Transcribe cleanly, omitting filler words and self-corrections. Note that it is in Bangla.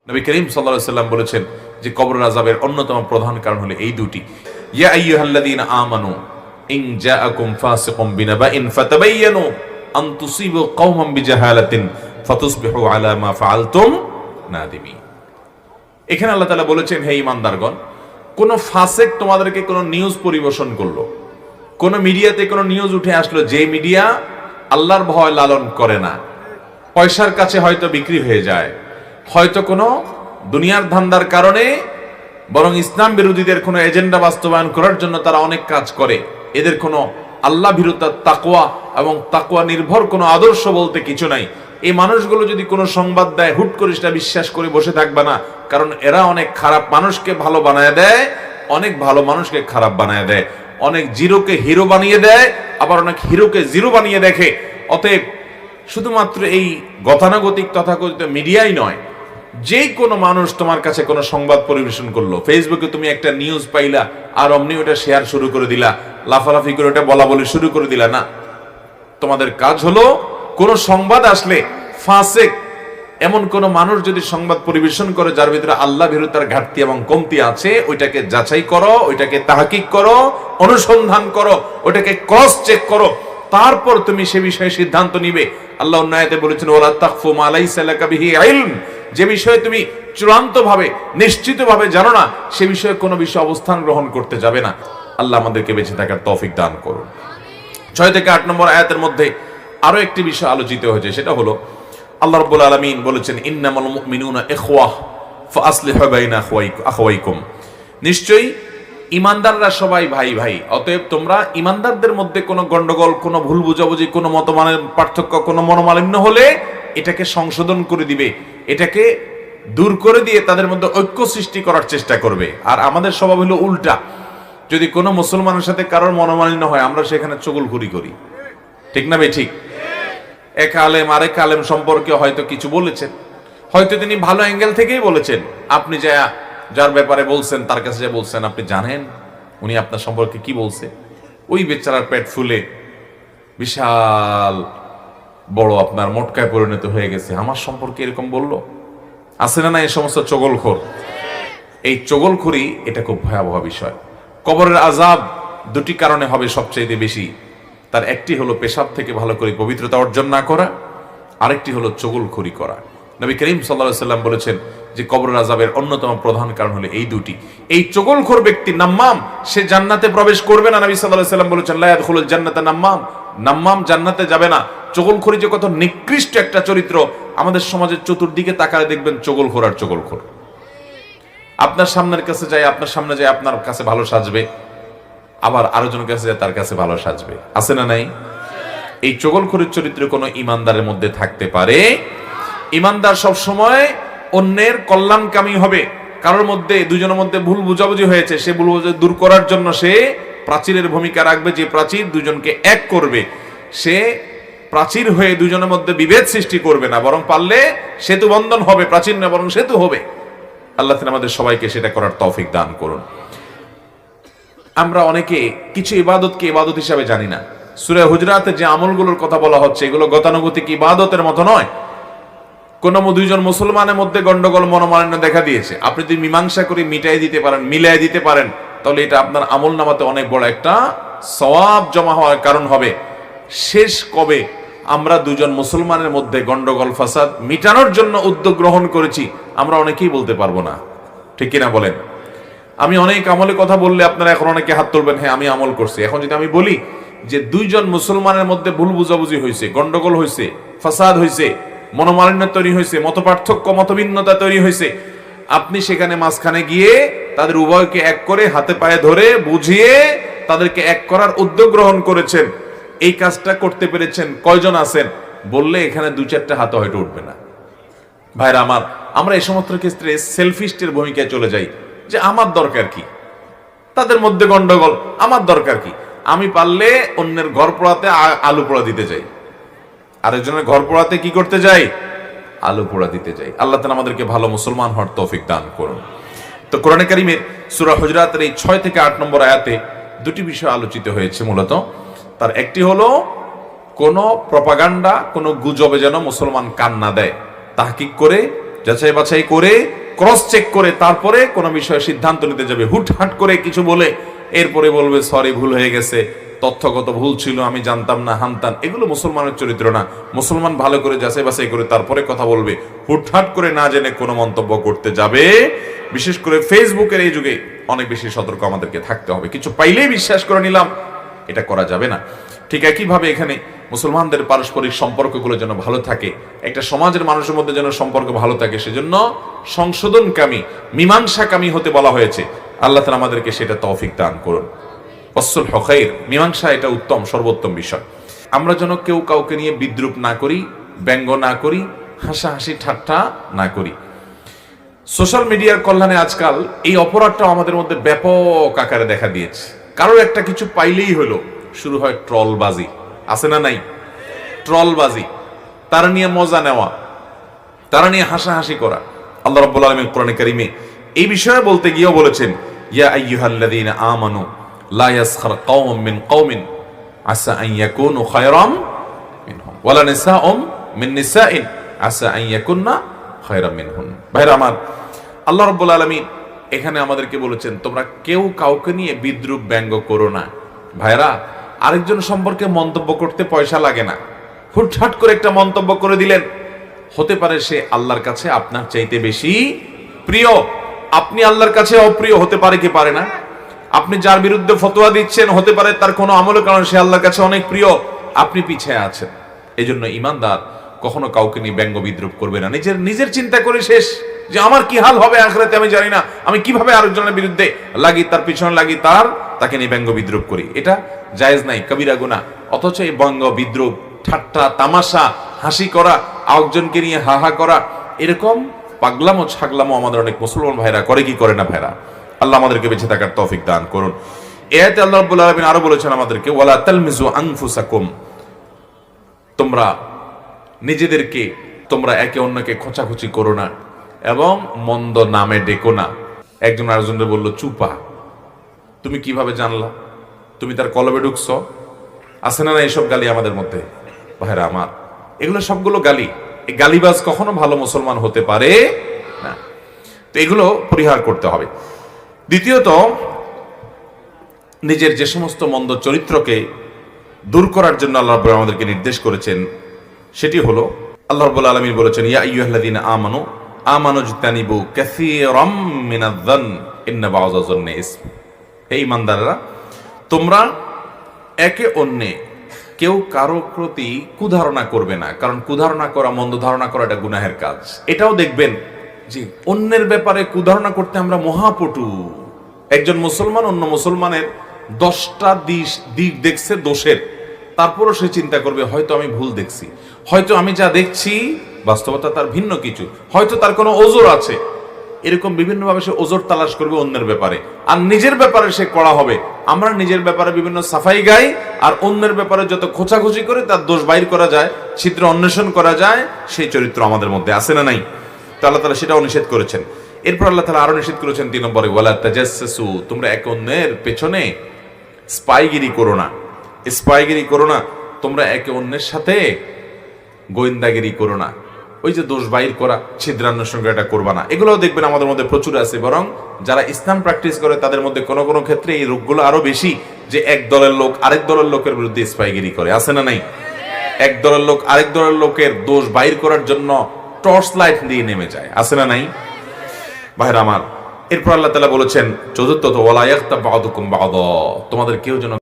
নবী করিম সাল্লাল্লাহু আলাইহি ওয়াসাল্লাম বলেছেন যে কবরের আযাবের অন্যতম প্রধান কারণ হলো এই দুটি। ইয়া আইয়ুহাল্লাযীনা আমানু ইন জাআকুম ফাসিকুম বিনাবাইন ফাতাবায়ানু আন তুসিবু কওমান বিজাহালাতিন ফাতুসবিহু আলা মা ফাআলতুম নাদিমিন। এখানে আল্লাহ তাআলা বলেছেন, হে ঈমানদারগণ, কোন ফাসিক তোমাদেরকে কোন নিউজ পরিবেশন করলো, কোন মিডিয়াতে কোন নিউজ উঠে আসলো, যে মিডিয়া আল্লাহর ভয় লালন করে না, পয়সার কাছে হয়তো বিক্রি হয়ে যায়, হয়তো কোনো দুনিয়ার ধান্দার কারণে, বরং ইসলাম বিরোধীদের কোনো এজেন্ডা বাস্তবায়ন করার জন্য তারা অনেক কাজ করে, এদের কোনো আল্লাহ ভীরুতা, তাকওয়া এবং তাকওয়া নির্ভর কোনো আদর্শ বলতে কিছু নাই। এই মানুষগুলো যদি কোনো সংবাদ দেয়, হুট করে সেটা বিশ্বাস করে বসে থাকবে না, কারণ এরা অনেক খারাপ মানুষকে ভালো বানায় দেয়, অনেক ভালো মানুষকে খারাপ বানায় দেয়, অনেক জিরোকে হিরো বানিয়ে দেয়, আবার অনেক হিরোকে জিরো বানিয়ে দেখে। অতএব শুধুমাত্র এই গতানুগতিক তথাকথিত মিডিয়াই নয়, যে কোনো মানুষ তোমার কাছে কোনো সংবাদ পরিবেশন করলো, ফেসবুকে তুমি একটা নিউজ পাইলা আর অমনি ওটা শেয়ার শুরু করে দিলা, লাফালাফি করে ওটা বলা বলি শুরু করে দিলা, না। তোমাদের কাজ হলো কোনো সংবাদ আসলে ফাসিক এমন কোন মানুষ যদি সংবাদ পরিবেশন করে যার ভিতরে আল্লাহ ভীরুতার ঘাটতি এবং কমতি আছে, ওইটাকে যাচাই করো, ওইটাকে তাহকিক করো, অনুসন্ধান করো, ওইটাকে ক্রস চেক করো, তারপর তুমি সে বিষয়ে সিদ্ধান্ত নিবে। আল্লাহ অন্য আয়াতে বলেছেন, ওয়ালা তাকফু মা লাইসা লাকা বিহি ইলম, যে বিষয়ে তুমি চূড়ান্তভাবে নিশ্চিতভাবে জানো না, সে বিষয়ে কোনো বিষয়ে অবস্থান গ্রহণ করতে যাবে না। আল্লাহ আমাদেরকে বেঁচে থাকার তৌফিক দান করুন। 6 থেকে 8 নম্বর আয়াতের মধ্যে আরো একটি বিষয় আলোচিত হয়েছে, সেটা হলো আল্লাহ রাব্বুল আলামিন বলেছেন, ইন্নামাল মুমিনুনা ইখওয়াহ ফাআসলিহু বাইনা আখওয়াইকুম, নিশ্চয়ই ইমানদাররা সবাই ভাই ভাই, অতএব তোমরা ইমানদারদের মধ্যে কোনো গন্ডগোল, কোনো ভুল বুঝাবুঝি, কোনো মতমানের পার্থক্য, কোনো মনোমালিন্য হলে এটাকে সংশোধন করে দিবে, এটাকে দূর করে দিয়ে তাদের মধ্যে ঐক্য সৃষ্টি করার চেষ্টা করবে। আর আমাদের স্বভাব হলো উল্টা, যদি কোনো মুসলমানের সাথে কারোর মনোমালিন্য হয়, আমরা সেখানে চুগলখড়ি করি, ঠিক না ভাই? ঠিক। এক আলেম আরেক আলেম সম্পর্কে হয়তো কিছু বলেছেন, হয়তো তিনি ভালো অ্যাঙ্গেল থেকেই বলেছেন, আপনি যার ব্যাপারে বলছেন তার কাছে যা বলছেন, আপনি জানেন উনি আপনার সম্পর্কে কি বলছে? ওই বেচারার পেট ফুলে বিশাল বড় আপনার মোটকায় পরিণত হয়ে গেছে, আমার সম্পর্কে এরকম বললো। আছে না না এই সমস্ত চগলখোর? এই চগলখড়ি এটা খুব ভয়াবহ বিষয়। কবরের আযাব দুটি কারণে হবে সবচেয়ে বেশি। তার একটি হলো পেশাব থেকে ভালো করে পবিত্রতা অর্জন না করা, আরেকটি হলো চগলখড়ি করা। নবী করিম সাল্লাল্লাহু আলাইহি ওয়াসাল্লাম বলেছেন যে কবরের আযাবের অন্যতম প্রধান কারণ হলো এই দুটি। এই চগলখোর ব্যক্তি নাম্মাম, সে জান্নাতে প্রবেশ করবে না। নবী সাল্লাল্লাহু আলাইহি ওয়াসাল্লাম বলেছেন, লা ইয়াদখুলুল জান্নাতা নাম্মাম, নাম্মাম জান্নাতে যাবে না। চগলখড়ি যে কত নিকৃষ্ট একটা চরিত্র, আমাদের সমাজের চতুর্দিকে তাকালে দেখবেন চগলখোর আর চগলখোর। আপনার সামনের কাছে যায়, আপনার সামনে যায় আপনার কাছে ভালো সাজবে, আবার আরেকজনের কাছে যায় তার কাছে ভালো সাজবে, আছে না নাই? এই চগলখড়ির চরিত্র কোনো ইমানদারের মধ্যে থাকতে পারে? ইমানদার সব সময় অন্যের কল্যাণকামী হবে। কারোর মধ্যে, দুজনের মধ্যে ভুল বুঝাবুঝি হয়েছে, সে ভুল বুঝাবুঝি দূর করার জন্য সে প্রাচীরের ভূমিকা রাখবে, যে প্রাচীর দুজনকে এক করবে। সে প্রাচীর হয়ে দুজনের মধ্যে বিভেদ সৃষ্টি করবে না, বরং পারলে সেতু বন্ধন হবে, প্রাচীর না বরং সেতু হবে। আল্লাহ তাআলা আমাদের সবাইকে সেটা করার তৌফিক দান করুন। আমরা অনেকে কিছু ইবাদতকে ইবাদত হিসাবে জানি না। সূরা হুজরাতে যে আমলগুলোর কথা বলা হচ্ছে, এগুলো গতানুগতিক ইবাদতের মতো নয়। কোন দুইজন মুসলমানের মধ্যে গন্ডগোল, মনোমালিন্য দেখা দিয়েছে, আপনি যদি মীমাংসা করে মিটাই দিতে পারেন, মিলাই দিতে পারেন, তাহলে এটা আপনার আমল নামাতে অনেক বড় একটা সওয়াব জমা হওয়ার কারণ হবে। শেষ কবে আমরা দুজন মুসলমানের মধ্যে গন্ডগোল ফাসাদ মিটানোর জন্য উদ্যোগ গ্রহণ করেছি, আমরা অনেকেই বলতে পারবো না, ঠিক কিনা বলেন? আমি অনেক আমলের কথা বললে আপনারা এখন অনেকে হাত তুলবেন, হ্যাঁ আমি আমল করছি। এখন যদি আমি বলি যে দুইজন মুসলমানের মধ্যে ভুল বুঝাবুঝি হয়েছে, গন্ডগোল হয়েছে, ফাসাদ হয়েছে, মনোমালিন্য তৈরি হয়েছে, মত পার্থক্য, মতভিন্নতা তৈরি হয়েছে, আপনি সেখানে মাঝখানে গিয়ে তাদের উভয়কে এক করে হাতে পায়ে ধরে বুঝিয়ে তাদেরকে এক করার উদ্যোগ গ্রহণ করেছেন, এই কাজটা করতে পেরেছেন কয়জন আছেন? বললে এখানে 2-4টা হাত হয়তো উঠবে না। ভাইরা আমার, আমরা এই সমস্ত ক্ষেত্রে সেলফিস্টের ভূমিকায় চলে যাই, যে আমার দরকার কি, তাদের মধ্যে গন্ডগোল, আমার দরকার কি, আমি পারলে অন্যের ঘর পোড়াতে আলু পোড়া দিতে যাই, আরেকজনের ঘর পোড়াতে কি করতে যাই? আলু পোড়া দিতে যাই। আল্লাহ তাআলা আমাদেরকে ভালো মুসলমান হওয়ার তৌফিক দান করুন। তো কোরআনে কারীমের সূরা হুজরাতের এই 6 থেকে 8 নম্বর আয়াতে দুটি বিষয় আলোচিত হয়েছে মূলত। তার একটি হলো কোন প্রপাগান্ডা, কোন গুজবে যেন মুসলমান কান না দেয়, তাহকিক করে যাচাই বাছাই করে ক্রস চেক করে তারপরে কোনো বিষয়ে সিদ্ধান্ত নিতে যাবে। হুটহাট করে কিছু বলে এরপরে বলবে সরি, ভুল হয়ে গেছে, তথ্যগত ভুল ছিল, আমি জানতাম না, হানতান। এগুলো মুসলমানের চরিত্র না। মুসলমান ভালো করে যাচাই বাছাই করে তারপরে কথা বলবে। হুটহাট করে না জেনে কোনো মন্তব্য করতে যাবে, বিশেষ করে ফেসবুকের এই যুগে অনেক বেশি সতর্ক আমাদেরকে থাকতে হবে। কিছু পাইলেই বিশ্বাস করে নিলাম, এটা করা যাবে না। ঠিক একইভাবে এখানে মুসলমানদের পারস্পরিক সম্পর্কগুলো যেন ভালো থাকে, একটা সমাজের মানুষের মধ্যে যেন সম্পর্ক ভালো থাকে, সেজন্য সংশোধনকামী, মীমাংসাকামী হতে বলা হয়েছে। আল্লাহ তাআলা আমাদেরকে সেটা তৌফিক দান করুন। ওয়াসসুলহু খায়র, মীমাংসা এটা উত্তম, সর্বোত্তম বিষয়। আমরা যেন কেউ কাউকে নিয়ে বিদ্রুপ না করি, ব্যঙ্গ না করি, হাসাহাসি ঠাট্টা না করি। সোশ্যাল মিডিয়ার কল্যাণে আজকাল এই অপরাধটা আমাদের মধ্যে ব্যাপক আকারে দেখা দিয়েছে। কারোর একটা কিছু পাইলেই হলো শুরু হয় ট্রলবাজি। আছে না নাই? ট্রলবাজি, তারা নিয়ে মজা নেওয়া, তারা নিয়ে হাসাহাসি করা। আল্লাহ রাব্বুল আলামিন কোরআনে কারীমে এই বিষয়ে বলতে গিয়েও বলেছেন, ইয়া আইয়ুহাল্লাযীনা আমানু লা ইয়াসখার কওমুম মিন কওমিন আসা আন ইয়াকুনু খায়রাম মিনহুম ওয়ালা নিসাউম মিন নিসাইন আসা আন ইয়াকুননা খায়রাম মিনহুন। ভাইরা আমার, আল্লাহ রাব্বুল আলামিন এখানে আমাদেরকে বলেছেন, তোমরা কেউ কাউকে নিয়ে বিদ্রুপ ব্যঙ্গ করো না। ভাইরা, আরেকজন সম্পর্কে মন্তব্য করতে পয়সা লাগে না। হুটহাট করে একটা মন্তব্য করে দিলেন, হতে পারে সে আল্লাহর কাছে আপনার চাইতে বেশি প্রিয়, আপনি আল্লাহর কাছে অপ্রিয় হতে পারে কি পারে না? আপনি যার বিরুদ্ধে ফতোয়া দিচ্ছেন, হতে পারে তার কোনো আমলের কারণে সে আল্লাহর কাছে অনেক প্রিয়, আপনি পিছিয়ে আছেন। এই জন্য ইমানদার কখনো কাউকে নিয়ে ব্যঙ্গ বিদ্রুপ করবে না। নিজের চিন্তা করে শেষ, যে আমার কি হাল হবে আখিরাতে আমি জানি না, আমি কিভাবে আরেকজনের বিরুদ্ধে লাগি, তার পিছনে লাগি, তাকে নিয়ে ব্যঙ্গ বিদ্রুপ করি। এটা জায়েজ নাই, কবিরা গুনাহ। অথচ এই ব্যঙ্গ বিদ্রুপ, ঠাট্টা তামাশা, হাসি করা, আরেকজনকে নিয়ে হাহা করা, এরকম পাগলামো ছাগলামো আমাদের অনেক মুসলমান ভাইরা করে কি করে না? ভাইরা, আল্লাহ আমাদেরকে বেঁচে থাকার তৌফিক দান করুন। এতে আল্লাহ রাব্বুল আলামিন আরো বলেছেন আমাদেরকে, ওয়ালা তালমিজু আনফুসাকুম, তোমরা নিজেদেরকে তোমরা একে অন্যকে খোঁচাখুচি করো না এবং মন্দ নামে ডেকো না। একজন আরেকজনের বলল, চুপা, তুমি কিভাবে জানলা? তুমি তার কলবে ঢুকছো? আছে না এইসব গালি আমাদের মধ্যে? ভাইরা আমার, এগুলো সবগুলো গালি। এই গালিবাজ কখনো ভালো মুসলমান হতে পারে না। তো এগুলো পরিহার করতে হবে। দ্বিতীয়ত, নিজের যে সমস্ত মন্দ চরিত্রকে দূর করার জন্য আল্লাহ রাব্বুল আমাদেরকে নির্দেশ করেছেন, সেটি হলো আল্লাহ রাব্বুল আলামিন বলেছেন, ইয়া আইয়ুহাল্লাযীনা আমানু আমানুজতানিবু কাসীরাম মিনায-যন্ন ইন্না বা'যায-যন্নি ইসম। হে ঈমানদাররা, তোমরা একে অন্যে কেউ কারো প্রতি কুধারণা করবে না, কারণ কুধারণা করা, মন্দ ধারণা করা এটা গুনাহের কাজ। এটাও দেখবেন যে অন্যের ব্যাপারে কুধারণা করতে আমরা মহাপটু। একজন মুসলমান অন্য মুসলমানের 10টা দিক দেখছে দোষের, তারপরও সে চিন্তা করবে হয়তো আমি ভুল দেখছি, হয়তো আমি যা দেখছি বাস্তবতা তার ভিন্ন কিছু, হয়তো তার কোনো ওজর আছে। এরকম বিভিন্নভাবে সে ওজর তালাশ করবে অন্যের ব্যাপারে, আর নিজের ব্যাপারে সে কড়া হবে। আমরা নিজের ব্যাপারে বিভিন্ন সাফাই গাই, আর অন্যের ব্যাপারে যত খোঁচাখুচি করে তার দোষ বাইর করা যায়, ছিদ্র অন্বেষণ করা যায়, সেই চরিত্র আমাদের মধ্যে আছে না নাই? তো আল্লাহ তাআলা সেটাও নিষেধ করেছেন। এরপর আল্লাহ তাআলা আরো নিষেধ করেছেন 3 নম্বরে, ওয়ালা তাজাসসু, তোমরা এক অন্যের পেছনে স্পাইগিরি করো না। স্পাইগিরি করো না, তোমরা একে অন্যের সাথে গোয়েন্দাগিরি করো না। ওই যে দোষ বাইর করা, ছিদ্রান্বেষণ করা, এটা করবা না। এগুলোও দেখবেন আমাদের মধ্যে প্রচুর আছে। বরং যারা ইসলাম প্র্যাকটিস করে তাদের মধ্যে কোনো কোনো ক্ষেত্রে এই রোগগুলো আরো বেশি, যে এক দলের লোক আরেক দলের লোকের বিরুদ্ধে স্পাইগিরি করে। আছে না নাই? এক দলের লোক আরেক দলের লোকের দোষ বাইর করার জন্য টর্চ লাইট দিয়ে নেমে যায়। আছে না নাই? ভাইরা আমার, এরপর আল্লাহ তাআলা বলেছেন চতুর্থত, ওয়ালা ইয়াগতাব বা'দুকুম বা'দা, তোমাদের কেউ যেন